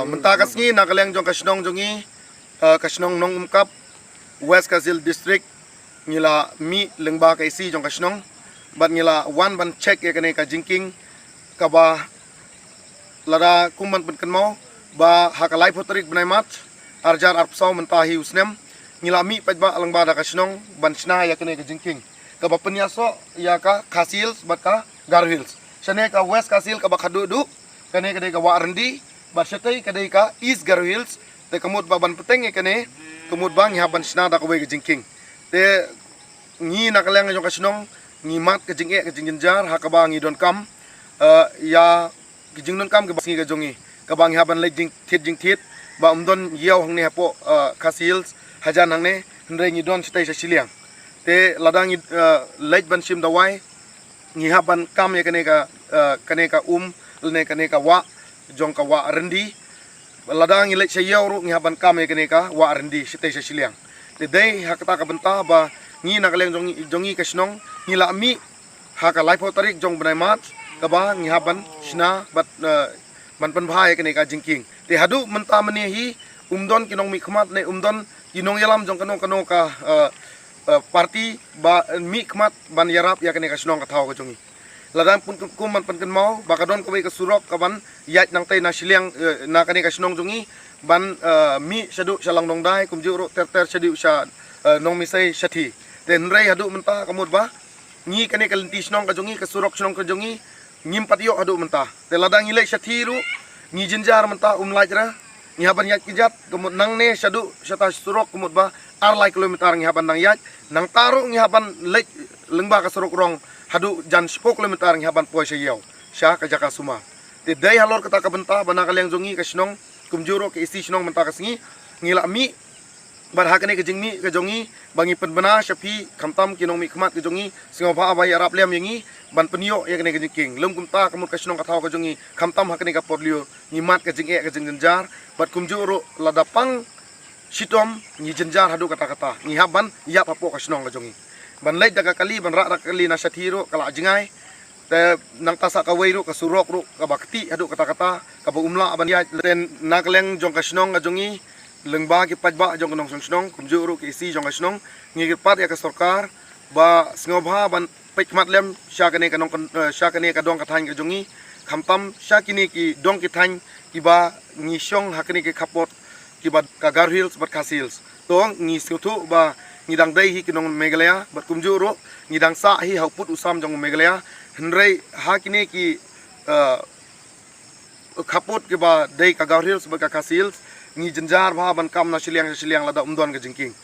Mentah kasngi nakaleng jong kasnong jongi kasnong nong umkap West Kazil District ngila mi lengba kaisi jong kasnong ban ngila wan ban check ya kene ka jingking ka ba lada kuman penken mau ba hakalai potrik benai mat arjar arpsau mentahi usnem ngila mi pajba lengba da kasnong ban sna ya kene ka jingking ka ba penyaso ya ka Khasils bat ka Garhils sane ka West Kazil ka ba khadudu kene kene ka warendi Basyatay kadai ka East Garhils te kamut baban peteng kene kamut bang haban sna da kowe jingking te ngi nakaleng jong kasnong ngi mat ke jingke ke jingjar hakaba ngi don kam ya jing don kam ke basngi ke jongi ka bang haban le jing tit ba umdon yaw hangne hapo Khasils hajan hangne hndre ngi don sitai siliang te ladang lej ban sim dawai ngi haban kam ya kene ka lne kene ka wa jong ka wa rendi ladang ilek sayaw ru ngihaban kame kene ka wa rendi sitay sa siliang te day hakata ka benta ba ngi nakaleng jongi kasnong ngila mi haka life tarik jong benai mat ka ba ngihaban sna bat ban pan bhai kene ka jingking te hadu menta menehi umdon kinong mi khmat ne umdon kinong yalam jong kano ka party ba mi khmat ban yarap ya kene kasnong ka thaw ka jongi ladang pun kuman penken mau bakadon kowe ke surok kaban yat nang tai na siliang na kane ka snong jungi ban mi sadu salang dong dai kumju ro ter sadu sa nong misai sathi ten rei hadu menta kamut ba ngi kane ka lenti snong ka jungi ka surok snong ka jungi ngim patio hadu menta te ladang ilai sathi ru ngi jinjar menta lajra ngi haban yat kijat kumut nang ne sadu sata surok kumut ba arlai kilometer ngi haban nang yat nang taru ngi haban lek lengba ka surok rong hadu jan 10 kilometer ngi haban poy sayaw sya ka jaka suma te dai halor kata ka benta bana kaleng jongi ka snong kumjuro ke isi snong menta kasngi ngila mi bar hakane ke jingmi ke jongi bangi penbena syafi khamtam kinong mi khmat ke jongi singoba abai arab lem yangi ban penio ya kene ke jingking lum kumta kamut ka snong ka thaw ka jongi khamtam hakane ka porlio ngimat ke jinge ke jingjar bat kumjuro ladapang sitom ngi jenjar hadu kata ngi haban ya papo ka snong ka jongi ban lej daga kali ban rak kali na sathiro kala jingai te nang tasa ka weiru ka surok ru ka bakti hadu kata ka ba umla ban ya ten nakleng jong ka snong ka jongi lengba ki pajba jong kanong snong kumju ru ki isi jong ka snong ngi pat ya ka sarkar ba sngoba ban pekmat lem sya kane kanong sya kane ka dong ka thain ka jongi khamtam sya kini ki dong ki thain ki ba ngi syong hakani ki khapot ki ba ka Garhils bat Khasils to ngi sutu ba ngidang dai hi kinong Meghalaya bat kumjuro ngidang sa hi hauput usam jong Meghalaya hendrei hakine ki khaput ke ba dai ka Garhils bat ka Khasils ngi jenjar ba ban kam na siliang lada umdon ka jingking